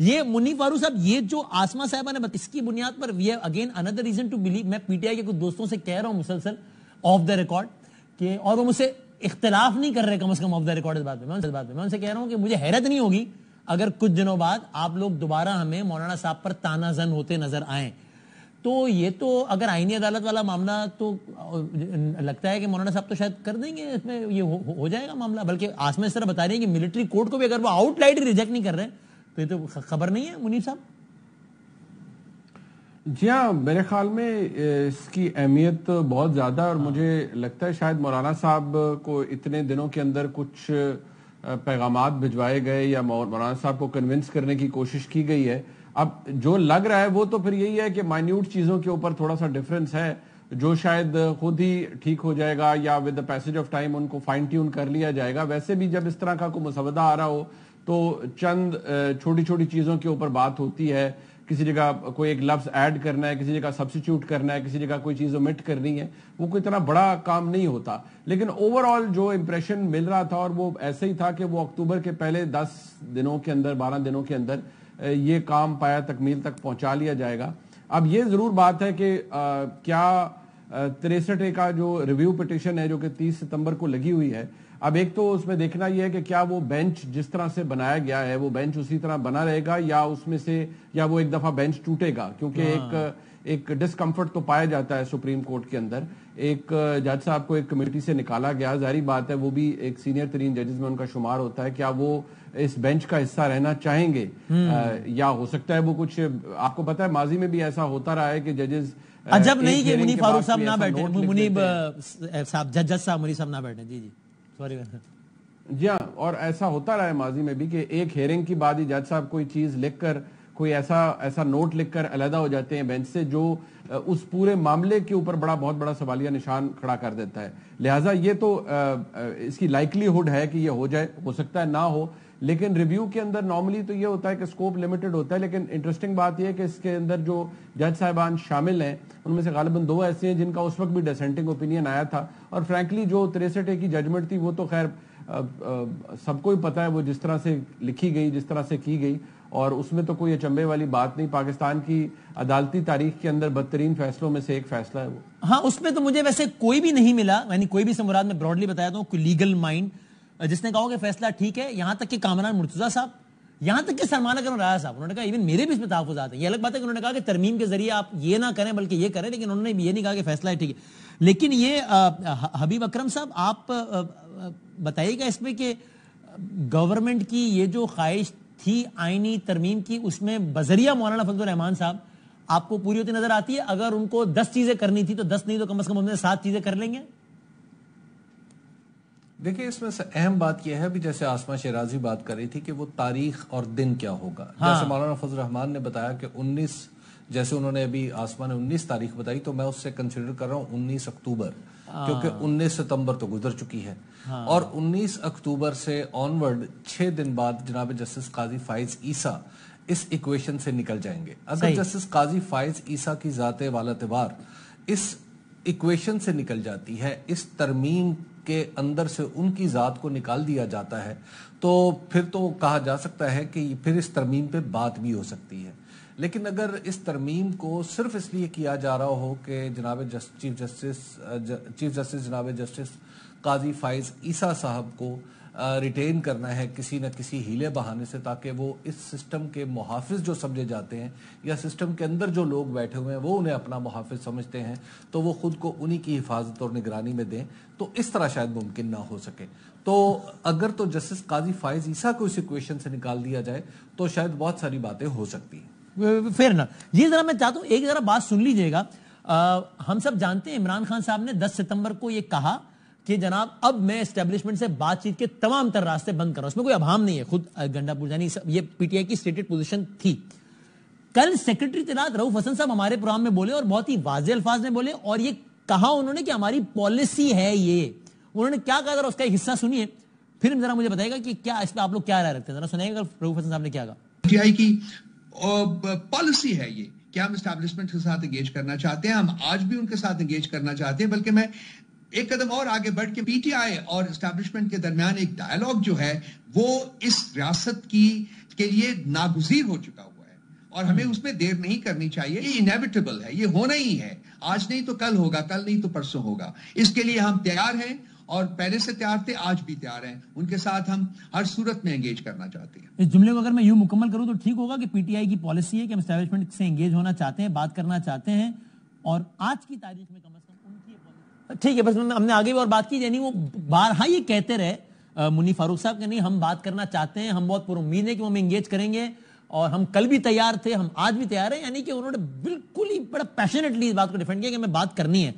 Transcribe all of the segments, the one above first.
یہ منیف فاروق صاحب یہ جو آسما صاحبہ نے اس کی بنیاد پر we again under reason to believe. میں پی ٹی آئی کے کچھ دوستوں سے کہہ رہا ہوں مسلسل آف دا ریکارڈ کہ اور وہ مجھ سے اختلاف نہیں کر رہے کم از کم آف دا ریکارڈ اس بات پہ. میں ان سے کہہ رہا ہوں کہ مجھے حیرت نہیں ہوگی اگر کچھ دنوں بعد آپ لوگ دوبارہ ہمیں مولانا صاحب پر تانا زن ہوتے نظر آئیں. تو یہ تو اگر آئینی عدالت والا معاملہ تو لگتا ہے کہ مولانا صاحب تو شاید کر دیں گے, اس میں یہ ہو جائے گا معاملہ. بلکہ آسما اس طرح بتا رہی ہے کہ ملٹری کورٹ کو بھی اگر وہ آؤٹ لائٹ ریجیکٹ نہیں کر رہے تو یہ تو خبر نہیں ہے منیف صاحب. جی ہاں, میرے خیال میں اس کی اہمیت بہت زیادہ ہے اور مجھے لگتا ہے شاید مولانا صاحب کو اتنے دنوں کے اندر کچھ پیغامات بھجوائے گئے یا مولانا صاحب کو کنونس کرنے کی کوشش کی گئی ہے. اب جو لگ رہا ہے وہ تو پھر یہی ہے کہ مائنیوٹ چیزوں کے اوپر تھوڑا سا ڈفرنس ہے جو شاید خود ہی ٹھیک ہو جائے گا یا with the passage of time ان کو فائن ٹیون کر لیا جائے گا. ویسے بھی جب اس طرح کا کوئی مسودہ آ رہا ہو تو چند چھوٹی چھوٹی چیزوں کے اوپر بات ہوتی ہے. کسی جگہ کوئی ایک لفظ ایڈ کرنا ہے, کسی جگہ سبسٹیچیوٹ کرنا ہے, کسی جگہ کوئی چیز اومٹ کرنی ہے, وہ کوئی اتنا بڑا کام نہیں ہوتا. لیکن اوور آل جو امپریشن مل رہا تھا اور وہ ایسے ہی تھا کہ وہ اکتوبر کے پہلے 10 دنوں کے اندر 12 دنوں کے اندر یہ کام پایا تکمیل تک پہنچا لیا جائے گا. اب یہ ضرور بات ہے کہ کیا 63 کا جو ریویو پٹیشن ہے جو کہ 30 ستمبر کو لگی ہوئی ہے, اب ایک تو اس میں دیکھنا یہ ہے کہ کیا وہ بینچ جس طرح سے بنایا گیا ہے وہ بینچ اسی طرح بنا رہے گا یا اس میں سے یا وہ ایک دفعہ بینچ ٹوٹے گا, کیونکہ ایک ڈسکمفرٹ تو پایا جاتا ہے سپریم کورٹ کے اندر. ایک جج صاحب کو ایک کمیٹی سے نکالا گیا, ظاہری بات ہے وہ بھی ایک سینئر ترین ججز میں ان کا شمار ہوتا ہے. کیا وہ اس بینچ کا حصہ رہنا چاہیں گے یا ہو سکتا ہے وہ کچھ, آپ کو پتا ہے ماضی میں بھی ایسا ہوتا رہا ہے کہ ججز عجب نہیں کہ منیف فاروق صاحب نہ بیٹھے, منیب صاحب جج صاحب منیف صاحب نہ بیٹھے. جی سوری. جی ہاں, اور ایسا ہوتا رہا ہے ماضی میں بھی کہ ایک ہیئرنگ کی بعد ہی جج صاحب کوئی چیز لکھ کر کوئی ایسا نوٹ لکھ کر علیحدہ ہو جاتے ہیں بینچ سے جو اس پورے معاملے کے اوپر بہت بڑا سوالیہ نشان کھڑا کر دیتا ہے. لہٰذا یہ تو اس کی لائکلی ہوڈ ہے کہ یہ ہو جائے, ہو سکتا ہے نہ ہو, لیکن ریویو کے اندر نارملی تو یہ ہوتا ہے کہ سکوپ لمیٹڈ ہوتا ہے. لیکن انٹرسٹنگ بات یہ ہے کہ اس کے اندر جو جج صاحبان شامل ہیں ان میں سے غالباً 2 ایسے ہیں جن کا اس وقت بھی ڈسینٹنگ اوپینین آیا تھا. اور فرینکلی جو 63 کی ججمنٹ تھی وہ تو خیر سب کو ہی پتا ہے وہ جس طرح سے لکھی گئی, جس طرح سے کی گئی, اور اس میں تو کوئی اچنبے والی بات نہیں. پاکستان کی عدالتی تاریخ کے اندر بدترین فیصلوں میں سے ایک فیصلہ ہے وہ. ہاں, اس میں تو مجھے ویسے کوئی بھی نہیں ملا, یعنی کوئی بھی سمراد میں براڈلی بتایا تھا کوئی لیگل مائنڈ جس نے کہا کہ فیصلہ ٹھیک ہے. یہاں تک کہ کامران مرتضیٰ صاحب, یہاں تک کہ سلمان اکرم راجہ صاحب, انہوں نے کہا ایون میرے بھی اس میں تحفظات ہیں. یہ الگ بات ہے کہ انہوں نے کہا کہ ترمیم کے ذریعے آپ یہ نہ کریں بلکہ یہ کریں, لیکن انہوں نے یہ نہیں کہا کہ فیصلہ ہے ٹھیک ہے. لیکن یہ حبیب اکرم صاحب آپ بتائیے گا اس میں کہ گورنمنٹ کی یہ جو خواہش تھی آئینی ترمیم کی, اس میں بذریعہ مولانا فضل الرحمان صاحب آپ کو پوری ہوتی نظر آتی ہے؟ اگر ان کو 10 چیزیں کرنی تھی تو 10 نہیں تو کم از کم 7 چیزیں کر لیں گے. دیکھیں اس میں سے اہم بات یہ ہے بھی جیسے آسما شیرازی بات کر رہی تھی کہ وہ تاریخ اور دن کیا ہوگا. جیسے مولانا فضل الرحمان نے بتایا کہ 19, جیسے انہوں نے ابھی آسما نے 19 تاریخ بتائی تو میں اس سے کنسیڈر کر رہا ہوں 19 اکتوبر, کیونکہ 19 ستمبر تو گزر چکی ہے. اور 19 اکتوبر سے آنورڈ 6 دن بعد جناب جسٹس قاضی فائز عیسیٰ اس ایکویشن سے نکل جائیں گے. اگر جسٹس قاضی فائز عیسیٰ کی ذات والاتبار اس ایکویشن سے نکل جاتی ہے, اس ترمیم کے اندر سے ان کی ذات کو نکال دیا جاتا ہے, تو پھر تو کہا جا سکتا ہے کہ پھر اس ترمیم پہ بات بھی ہو سکتی ہے. لیکن اگر اس ترمیم کو صرف اس لیے کیا جا رہا ہو کہ جناب چیف جسٹس جناب جسٹس قاضی فائز عیسیٰ صاحب کو ریٹین کرنا ہے کسی نہ کسی ہیلے بہانے سے, تاکہ وہ اس سسٹم کے محافظ جو سمجھے جاتے ہیں یا سسٹم کے اندر جو لوگ بیٹھے ہوئے ہیں وہ انہیں اپنا محافظ سمجھتے ہیں, تو وہ خود کو انہی کی حفاظت اور نگرانی میں دیں, تو اس طرح شاید ممکن نہ ہو سکے. تو اگر تو جسٹس قاضی فائز عیسیٰ کو اس ایکویشن سے نکال دیا جائے تو شاید بہت ساری باتیں ہو سکتی ہیں. فیر نا, یہ ذرا میں چاہتا ہوں ایک ذرا بات سن لیجئے گا. ہم سب جانتے ہیں عمران خان صاحب نے 10 ستمبر کو یہ کہا کہ جناب اب میں اسٹیبلشمنٹ سے بات چیت کے تمام تر راستے بند کر رہا ہوں, اس میں کوئی ابہام نہیں ہے, خود گنڈا پورجانی یہ پی ٹی آئی کی اسٹیٹڈ پوزیشن تھی. کل سیکرٹری اطلاعات رؤف حسن صاحب ہمارے پروگرام میں بولے اور بہت ہی واضح الفاظ میں بولے, اور یہ کہا انہوں نے کہ ہماری پالیسی ہے. یہ انہوں نے کیا کہا, ذرا اس کا ایک حصہ سنیے پھر ذرا مجھے بتائے گا کہ کیا اس پہ آپ لوگ کیا رائے رکھتے ہیں. ذرا سنائیے گا رؤف حسن صاحب نے کیا کہا. پی ٹی آئی کی پالیسی ہے یہ کہ ہم اسٹیبلشمنٹ کے ساتھ انگیج کرنا چاہتے ہیں, ہم آج بھی ان کے ساتھ انگیج کرنا چاہتے ہیں, بلکہ میں ایک قدم اور آگے بڑھ کے پی ٹی آئی اور اسٹیبلشمنٹ کے درمیان ایک ڈائیلاگ جو ہے وہ اس ریاست کی کہ یہ ناگزیر ہو چکا ہوا ہے اور ہمیں اس میں دیر نہیں کرنی چاہیے. یہ انیویٹیبل ہے, یہ ہونا ہی ہے. آج نہیں تو کل ہوگا, کل نہیں تو پرسوں ہوگا. اس کے لیے ہم تیار ہیں اور پہلے سے تیار تھے, آج بھی تیار ہیں. ان کے ساتھ ہم ہر صورت میں انگیج کرنا چاہتے ہیں. اس جملے کو اگر میں یوں مکمل کروں تو ٹھیک ہوگا کہ پی ٹی آئی کی پالیسی ہے کہ ہم اسٹیبلشمنٹ سے انگیج ہونا چاہتے ہیں, بات کرنا چاہتے ہیں, اور آج کی تاریخ میں کم از کم ان کی پالیسی. ٹھیک ہے, بس ہم نے آگے بھی اور بات کی, یعنی وہ بارہا یہ کہتے رہے منی فاروق صاحب کہ نہیں ہم بات کرنا چاہتے ہیں, ہم بہت پر امید ہے کہ وہ ہم انگیج کریں گے, اور ہم کل بھی تیار تھے, ہم آج بھی تیار ہیں. یعنی کہ انہوں نے بالکل ہی بڑا پیشنیٹلی اس بات کو ڈیفینڈ کیا کہ ہمیں بات کرنی ہے.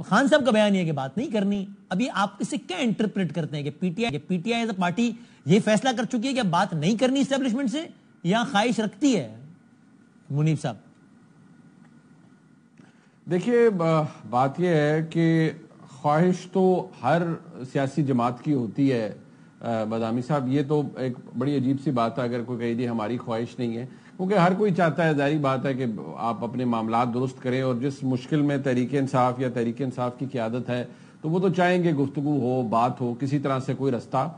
خان صاحب کا بیان یہ ہے کہ بات نہیں کرنی. ابھی آپ اسے کیا انٹرپریٹ کرتے ہیں کہ P T I as a party یہ فیصلہ کر چکی ہے کہ بات نہیں کرنی اسٹیبلشمنٹ سے, یا خواہش رکھتی ہے منیب صاحب؟ دیکھیے بات یہ ہے کہ خواہش تو ہر سیاسی جماعت کی ہوتی ہے بادامی صاحب. یہ تو ایک بڑی عجیب سی بات ہے اگر کوئی کہے جی ہماری خواہش نہیں ہے, کیونکہ ہر کوئی چاہتا ہے, ظاہری بات ہے کہ آپ اپنے معاملات درست کریں, اور جس مشکل میں تحریک انصاف یا تحریک انصاف کی قیادت ہے تو وہ تو چاہیں گے گفتگو ہو, بات ہو, کسی طرح سے کوئی رستہ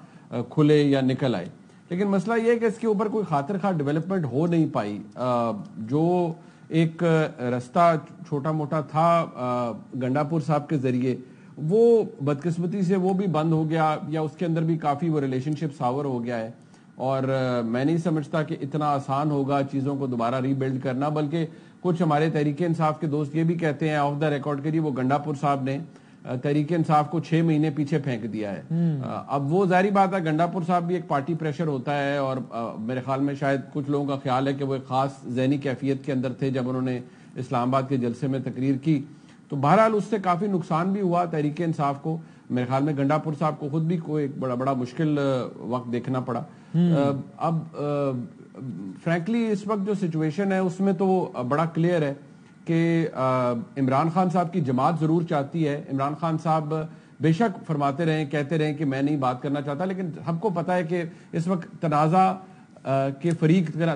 کھلے یا نکل آئے. لیکن مسئلہ یہ ہے کہ اس کے اوپر کوئی خاطر خواہ ڈیولپمنٹ ہو نہیں پائی. جو ایک رستہ چھوٹا موٹا تھا گنڈاپور صاحب کے ذریعے, وہ بدقسمتی سے وہ بھی بند ہو گیا, یا اس کے اندر بھی کافی وہ ریلیشن شپ ساور ہو گیا ہے. اور میں نہیں سمجھتا کہ اتنا آسان ہوگا چیزوں کو دوبارہ ری بلڈ کرنا, بلکہ کچھ ہمارے تحریک انصاف کے دوست یہ بھی کہتے ہیں آف دا ریکارڈ کہ جی وہ گنڈاپور صاحب نے تحریک انصاف کو 6 مہینے پیچھے پھینک دیا ہے. اب وہ ظاہری بات ہے, گنڈاپور صاحب بھی ایک پارٹی پریشر ہوتا ہے, اور میرے خیال میں شاید کچھ لوگوں کا خیال ہے کہ وہ ایک خاص ذہنی کیفیت کے اندر تھے جب انہوں نے اسلام آباد کے جلسے میں تقریر کی. تو بہرحال اس سے کافی نقصان بھی ہوا تحریک انصاف کو. میرے خیال میں گنڈاپور صاحب کو خود بھی کوئی ایک بڑا مشکل وقت دیکھنا پڑا. اب فرینکلی اس وقت جو سچویشن ہے اس میں تو بڑا کلیئر ہے کہ عمران خان صاحب کی جماعت ضرور چاہتی ہے. عمران خان صاحب بے شک فرماتے رہے, کہتے رہے کہ میں نہیں بات کرنا چاہتا, لیکن سب کو پتا ہے کہ اس وقت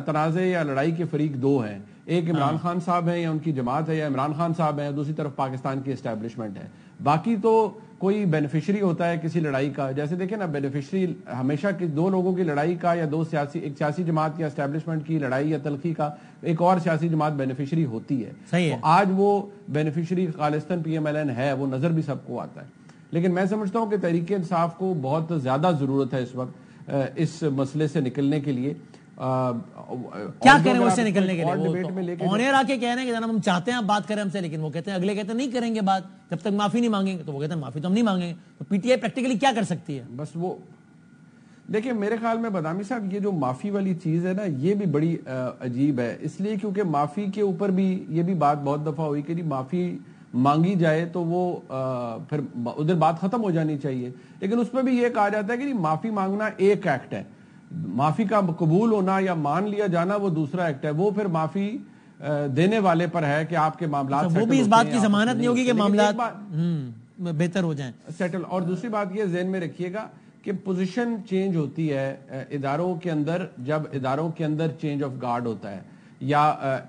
تنازع یا لڑائی کے فریق 2 ہیں. ایک عمران خان صاحب ہیں یا ان کی جماعت ہے, یا عمران خان صاحب ہیں, دوسری طرف پاکستان کی اسٹیبلشمنٹ ہے. باقی تو کوئی بینیفیشری ہوتا ہے کسی لڑائی کا. جیسے دیکھیں نا, بینیفیشری ہمیشہ 2 لوگوں کی لڑائی کا, یا ایک سیاسی جماعت یا اسٹیبلشمنٹ کی لڑائی یا تلخی کا ایک اور سیاسی جماعت بینیفیشری ہوتی ہے. صحیح ہے. آج وہ بینیفیشری خالصتاً پی ایم ایل این ہے, وہ نظر بھی سب کو آتا ہے. لیکن میں سمجھتا ہوں کہ تحریک انصاف کو بہت زیادہ ضرورت ہے اس وقت اس مسئلے سے نکلنے کے لیے. کیا کریں اس سے نکلنے کے لیے؟ آن ایئر آ کے کہہ رہے ہیں کہ جناب ہم چاہتے ہیں آپ بات کریں ہم سے, لیکن وہ کہتے ہیں, اگلے کہتے ہیں نہیں کریں گے بات جب تک معافی نہیں مانگیں گے. تو وہ کہتے ہیں معافی تو ہم نہیں مانگیں گے. تو پی ٹی آئی پریکٹیکلی کیا کر سکتی ہے؟ بس وہ دیکھیں, میرے خیال میں بادامی صاحب یہ جو معافی والی چیز ہے نا, یہ بھی بڑی عجیب ہے. اس لیے کیونکہ معافی کے اوپر بھی یہ بھی بات بہت دفعہ ہوئی کہ معافی مانگی جائے تو وہ پھر ادھر بات ختم ہو جانی چاہیے. لیکن اس پہ بھی یہ کہا جاتا ہے کہ معافی مانگنا ایک ایکٹ ہے, معافی کا قبول ہونا یا مان لیا جانا وہ دوسرا ایکٹ ہے. وہ پھر معافی دینے والے پر ہے کہ آپ کے معاملات وہ بھی اس بات کی ضمانت نہیں ہوگی کہ معاملات بہتر ہو جائیں سیٹل. اور دوسری بات یہ ذہن میں رکھیے گا کہ پوزیشن چینج ہوتی ہے اداروں کے اندر, جب اداروں کے اندر چینج آف گارڈ ہوتا ہے. یا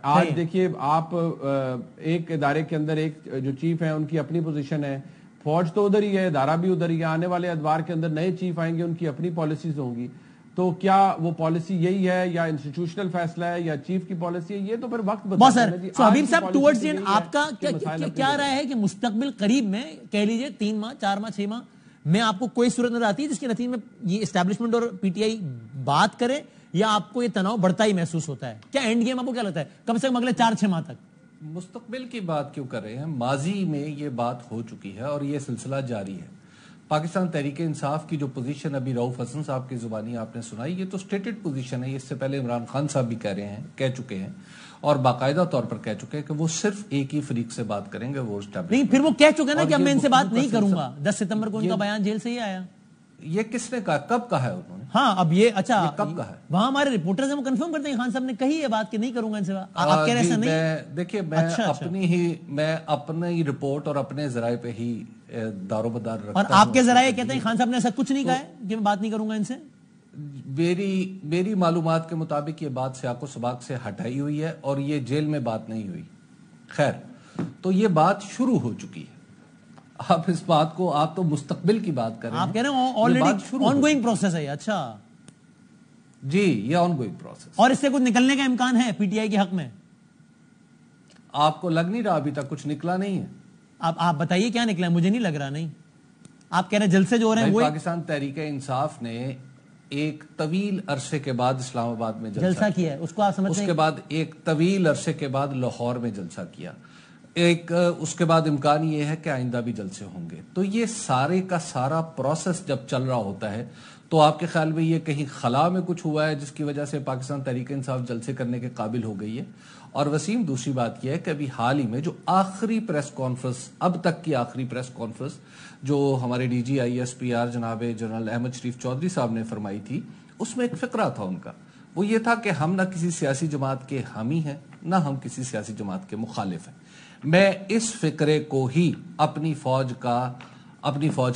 آج دیکھیے آپ ایک ادارے کے اندر ایک جو چیف ہیں ان کی اپنی پوزیشن ہے, فوج تو ادھر ہی ہے, ادارہ بھی ادھر ہی ہے. آنے والے ادوار کے اندر نئے چیف آئیں گے, ان کی اپنی پالیسیز ہوں گی. تو کیا وہ پالیسی یہی ہے یا انسٹیٹیوشنل فیصلہ ہے یا چیف کی پالیسی ہے, یہ تو پھر وقت بتا ہے. سو حبیب صاحب ٹورڈز اینڈ آپ کا کیا رائے ہے کہ مستقبل قریب میں کہہ لیجئے 3 ماہ 4 ماہ 6 ماہ میں آپ کو کوئی صورت نظر آتی ہے جس کے نتیجے میں یہ اسٹیبلشمنٹ اور پی ٹی آئی بات کرے, یا آپ کو یہ تناؤ بڑھتا ہی محسوس ہوتا ہے؟ کیا اینڈ گیم آپ کو کیا لگتا ہے کم سے کم اگلے 4-6 ماہ تک؟ مستقبل کی بات کیوں کر رہے ہیں, ماضی میں یہ بات ہو چکی ہے اور یہ سلسلہ جاری ہے. پاکستان تحریک انصاف کی جو پوزیشن ابھی رؤف حسن صاحب کی زبانی آپ نے سنائی, یہ تو سٹیٹڈ پوزیشن ہے. اس سے پہلے عمران خان صاحب بھی کہہ چکے ہیں اور باقاعدہ طور پر کہہ چکے ہیں کہ وہ صرف ایک ہی فریق سے بات کریں گے, وہ اسٹیبلشمنٹ. نہیں, پھر وہ کہہ چکے نا کہ اب میں ان سے بات نہیں کروں گا. 10 ستمبر کو ان کا بیان جیل سے ہی آیا. یہ کس نے کہا, کب کہا ہے انہوں نے؟ ہاں اب یہ اچھا کب کہا ہے؟ وہاں ہمارے رپورٹرز ہیں وہ کنفرم کرتے ہیں خان صاحب نے کہی ہے بات کہ نہیں کروں گا ان سے بات. آپ کہہ رہے ایسا نہیں؟ دیکھیے میں اپنی رپورٹ اور اپنے ذرائع پہ ہی دارومدار رکھتا ہوں. اور آپ کے ذرائع کہتے ہیں خان صاحب نے ایسا کچھ نہیں کہا ہے کہ میں بات نہیں کروں گا ان سے؟ میری معلومات کے مطابق یہ بات سیاق و سباق سے ہٹائی ہوئی ہے اور یہ جیل میں بات نہیں ہوئی. خیر, تو یہ بات شروع ہو چکی ہے. آپ اس بات کو, آپ تو مستقبل کی بات کر رہے ہیں, آپ کہہ رہے ہیں آلریڈی آن گوئنگ پروسیس ہے. اچھا جی یہ آن گوئنگ پروسیس. اور اس سے کچھ نکلنے کا امکان ہے پی ٹی آئی کے حق میں؟ آپ کو لگ نہیں رہا ابھی تک کچھ نکلا نہیں ہے؟ آپ بتائیے کیا نکلا ہے. مجھے نہیں لگ رہا. نہیں آپ کہہ رہے ہیں جلسے جو ہو رہے ہیں وہ پاکستان تحریک انصاف نے ایک طویل عرصے کے بعد اسلام آباد میں جلسہ کیا ہے. اس کو آپ سمجھتے ہیں؟ اس کے بعد ایک طویل عرصے کے بعد لاہور میں جلسہ کیا. ایک اس کے بعد امکان یہ ہے کہ آئندہ بھی جلسے ہوں گے. تو یہ سارے کا سارا پروسیس جب چل رہا ہوتا ہے تو آپ کے خیال میں یہ کہیں خلا میں کچھ ہوا ہے جس کی وجہ سے پاکستان تحریک انصاف جلسے کرنے کے قابل ہو گئی ہے؟ اور وسیم دوسری بات یہ ہے کہ ابھی حال ہی میں جو آخری پریس کانفرنس، اب تک کی آخری پریس کانفرنس جو ہمارے D G I S P R جناب جنرل احمد شریف چودھری صاحب نے فرمائی تھی، اس میں ایک فقرہ تھا ان کا. وہ یہ تھا کہ ہم نہ کسی سیاسی جماعت کے حامی ہیں نہ ہم کسی سیاسی جماعت کے مخالف ہیں. میں اس فقرے کو ہی اپنی فوج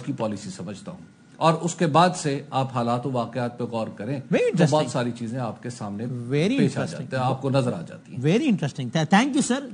کی پالیسی سمجھتا ہوں. اور اس کے بعد سے آپ حالات و واقعات پہ غور کریں تو بہت ساری چیزیں آپ کے سامنے پیش آ جاتی ہیں، آپ کو نظر آ جاتی ہیں. Very interesting. Thank you sir.